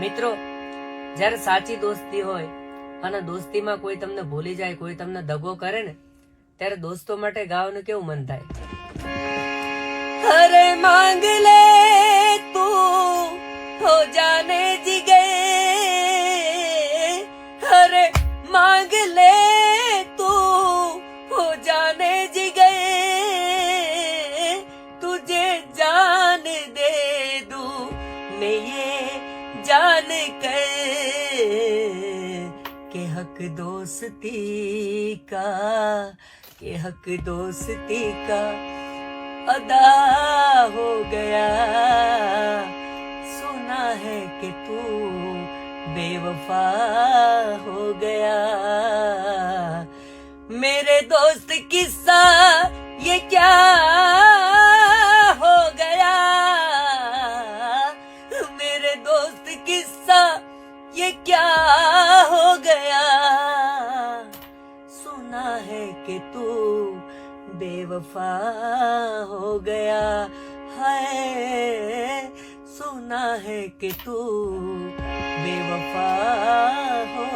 મિત્રો, જ્યારે સાચી દોસ્તી હોય અને દોસ્તીમાં કોઈ તમને ભૂલી જાય, કોઈ તમને દગો કરે ને, ત્યારે દોસ્તો માટે ગાવાનું કેવું મન થાય। અરે માંગ લે તું હો જાને જીગે, અરે માંગ લે તું હો જાને જીગે, तुझे जान दे दूं मैं ये जान कर के हक दोस्ती का अदा हो गया, सुना है कि तू बेवफा हो गया। मेरे दोस्त किस्सा ये क्या हो गया, मेरे दोस्त किस्सा ये क्या हो गया, सुना है कि तू बेवफा हो गया है, सुना है कि तू बेवफा हो